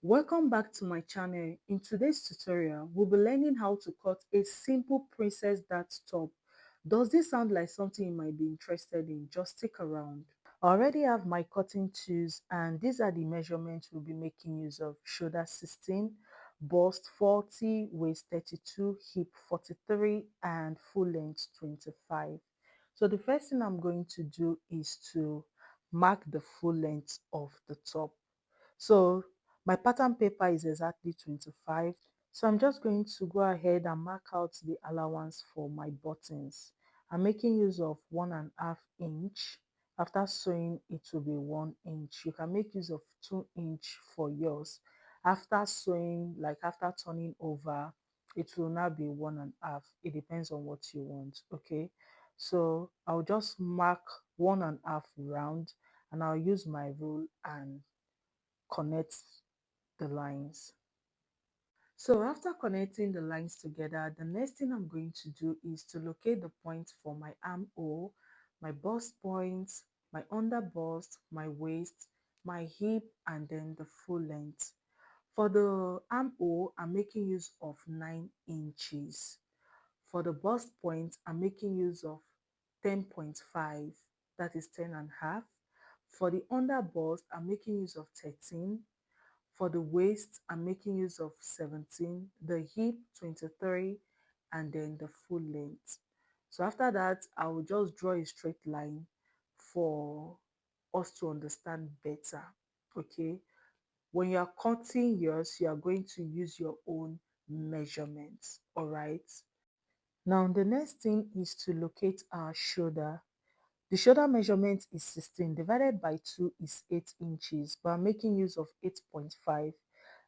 Welcome back to my channel. In today's tutorial, we'll be learning how to cut a simple princess dart top. Does this sound like something you might be interested in? Just stick around. I already have my cutting tools and these are the measurements we'll be making use of. Shoulder 16, bust 40, waist 32, hip 43 and full length 25. So the first thing I'm going to do is to mark the full length of the top. So my pattern paper is exactly 25. So I'm just going to go ahead and mark out the allowance for my buttons. I'm making use of 1.5 inch. After sewing, it will be 1 inch. You can make use of 2 inch for yours. After sewing, like after turning over, it will now be 1.5. It depends on what you want. Okay. So I'll just mark 1.5 round and I'll use my rule and connect the lines. So after connecting the lines together, the next thing I'm going to do is to locate the point for my armhole, my bust point, my under bust, my waist, my hip, and then the full length. For the armhole, I'm making use of 9 inches. For the bust point, I'm making use of 10.5, that is 10 and a half. For the under bust, I'm making use of 13. For the waist, I'm making use of 17, the hip 23, and then the full length. So after that, I will just draw a straight line for us to understand better. Okay. When you are cutting yours, you are going to use your own measurements. All right. Now, the next thing is to locate our shoulder. The shoulder measurement is 16 divided by 2 is 8 inches, but I'm making use of 8.5.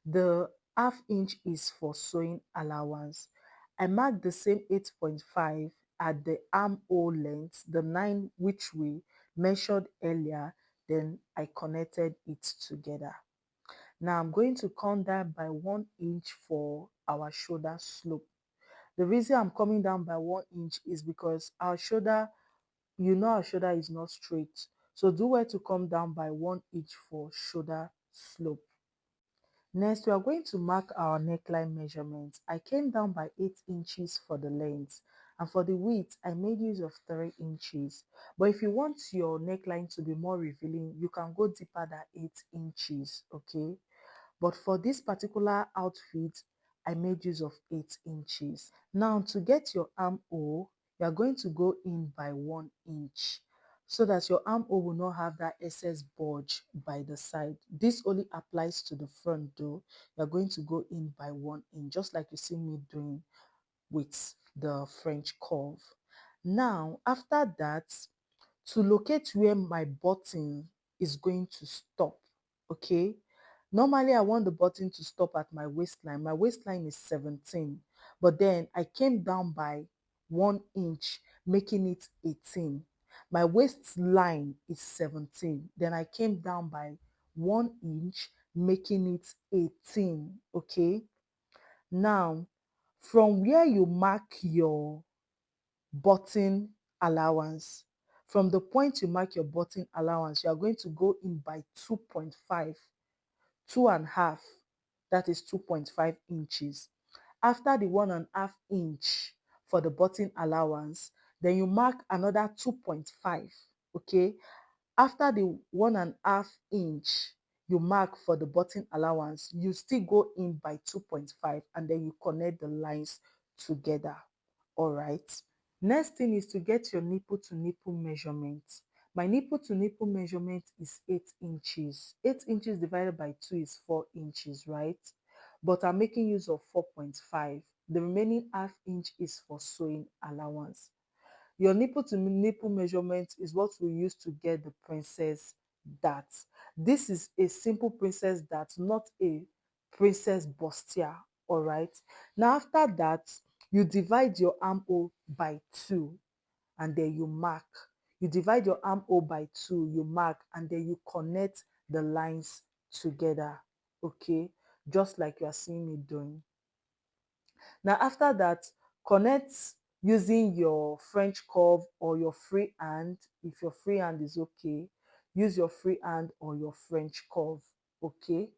The half inch is for sewing allowance. I marked the same 8.5 at the armhole length, the 9 which we measured earlier, then I connected it together. Now I'm going to count that by 1 inch for our shoulder slope. The reason I'm coming down by 1 inch is because our shoulder, our shoulder is not straight. So do well to come down by 1 inch for shoulder slope. Next, we are going to mark our neckline measurements. I came down by 8 inches for the length, and for the width, I made use of 3 inches. But if you want your neckline to be more revealing, you can go deeper than 8 inches, okay? But for this particular outfit, I made use of 8 inches. Now, to get your armhole, you are going to go in by 1 inch so that your armhole will not have that excess bulge by the side. This only applies to the front though. You are going to go in by 1 inch, just like you see me doing with the French curve. Now, after that, to locate where my button is going to stop, okay? Normally, I want the button to stop at my waistline. My waistline is 17, but then I came down by 1 inch, making it 18. My waistline is 17, then I came down by 1 inch, making it 18, okay? Now, from where you mark your button allowance, from the point you mark your button allowance, you are going to go in by 2.5, 2.5, that is 2.5 inches. After the 1.5 inch for the button allowance, then you mark another 2.5, okay? After the 1.5 inch you mark for the button allowance, you still go in by 2.5 and then you connect the lines together. All right. Next thing is to get your nipple to nipple measurement. My nipple to nipple measurement is 8 inches. 8 inches divided by 2 is 4 inches, right? But I'm making use of 4.5. The remaining half inch is for sewing allowance. Your nipple to nipple measurement is what we use to get the princess dart. This is a simple princess dart, not a princess bustier. All right. Now, after that, you divide your armhole by 2 and then you mark. You divide your armhole by 2, you mark, and then you connect the lines together. Okay. Just like you are seeing me doing. Now, after that, connect using your French curve or your free hand. If your free hand is okay, use your free hand or your French curve. Okay.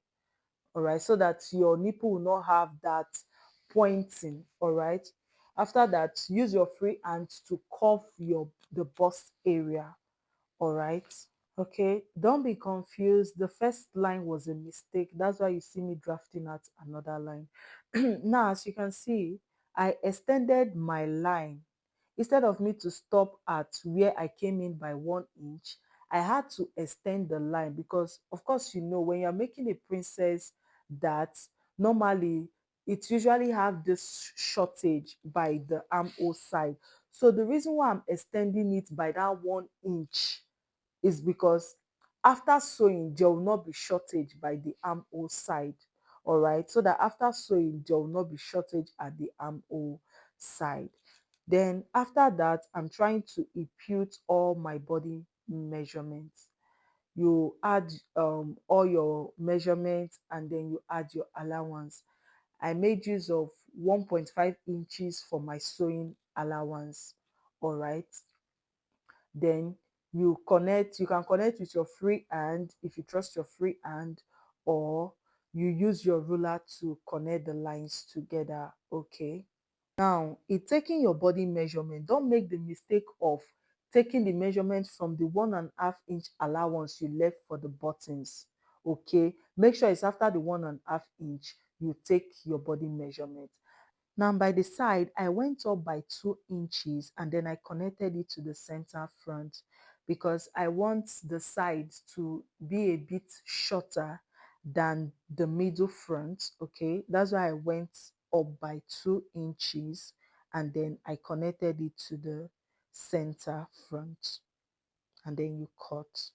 all right, so that your nipple will not have that pointing, all right. After that, use your free hand to cuff the bust area, all right. Okay, don't be confused. The first line was a mistake. That's why you see me drafting out another line. Now, as you can see, I extended my line. Instead of me to stop at where I came in by 1 inch, I had to extend the line because, of course, when you're making a princess that normally it usually have this shortage by the armhole side. So the reason why I'm extending it by that 1 inch is because after sewing there will not be shortage by the armhole side, all right, so that after sewing there will not be shortage at the armhole side. Then after that, I'm trying to impute all my body measurements. You add all your measurements and then you add your allowance. I made use of 1.5 inches for my sewing allowance, all right. Then you can connect with your free hand if you trust your free hand, or you use your ruler to connect the lines together. Okay, now in taking your body measurement, don't make the mistake of taking the measurement from the 1.5 inch allowance you left for the buttons. Okay, make sure it's after the 1.5 inch you take your body measurement. Now by the side, I went up by 2 inches and then I connected it to the center front because I want the sides to be a bit shorter than the middle front. Okay, that's why I went up by 2 inches and then I connected it to the center front, and then you cut.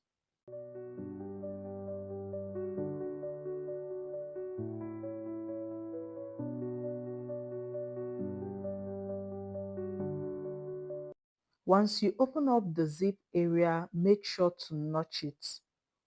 Once you open up the zip area, make sure to notch it.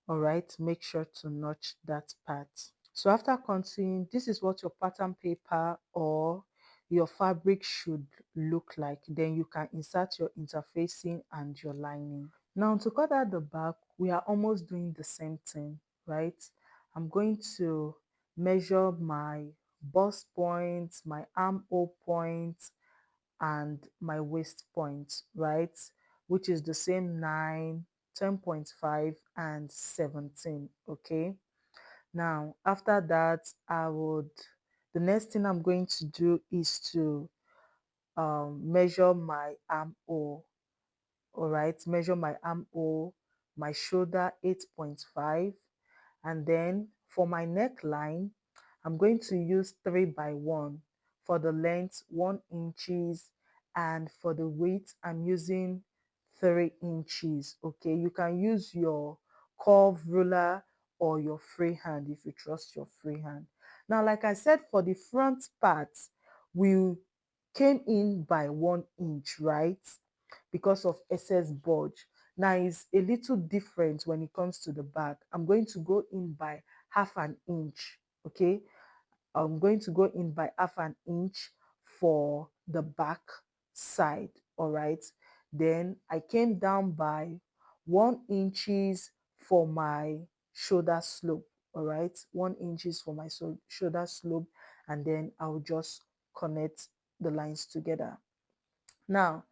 All right, make sure to notch that part. So after cutting, this is what your pattern paper or your fabric should look like. Then you can insert your interfacing and your lining. Now to cut out the back, we are almost doing the same thing, right? I'm going to measure my bust point, my armhole point, and my waist point, right? Which is the same 9, 10.5, and 17. Okay. Now, after that, the next thing I'm going to do is to measure my armhole. All right, measure my armhole, my shoulder 8.5, and then for my neckline, I'm going to use 3 by 1. For the length, 1 inches, and for the weight, I'm using 3 inches. Okay, you can use your curve ruler or your free hand if you trust your free hand. Now, like I said, for the front part, we came in by 1 inch, right? Because of excess bulge. Now it's a little different when it comes to the back. I'm going to go in by half an inch. Okay, I'm going to go in by half an inch for the back side. All right, then I came down by 1 inches for my shoulder slope. All right, 1 inches for my shoulder slope, and then I'll just connect the lines together. Now,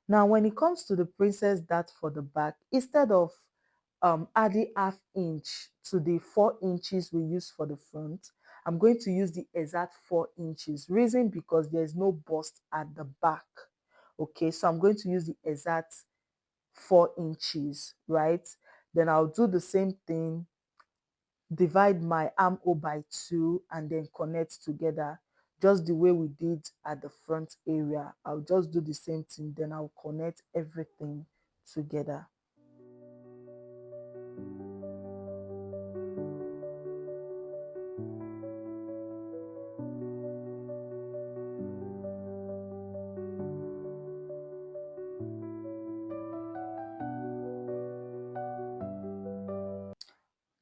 when it comes to the princess dart for the back, instead of adding half inch to the 4 inches we use for the front, I'm going to use the exact 4 inches. Reason because there's no bust at the back. Okay, so I'm going to use the exact 4 inches, right? Then I'll do the same thing, divide my armhole by 2 and then connect together just the way we did at the front area. I'll just do the same thing, then I'll connect everything together.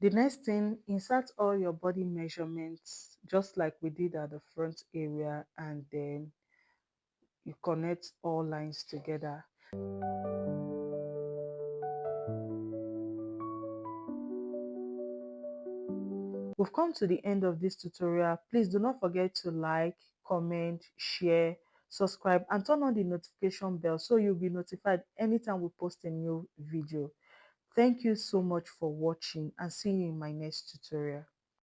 The next thing, insert all your body measurements just like we did at the front area, and then you connect all lines together. We've come to the end of this tutorial. Please do not forget to like, comment, share, subscribe, and turn on the notification bell so you'll be notified anytime we post a new video. Thank you so much for watching, and see you in my next tutorial.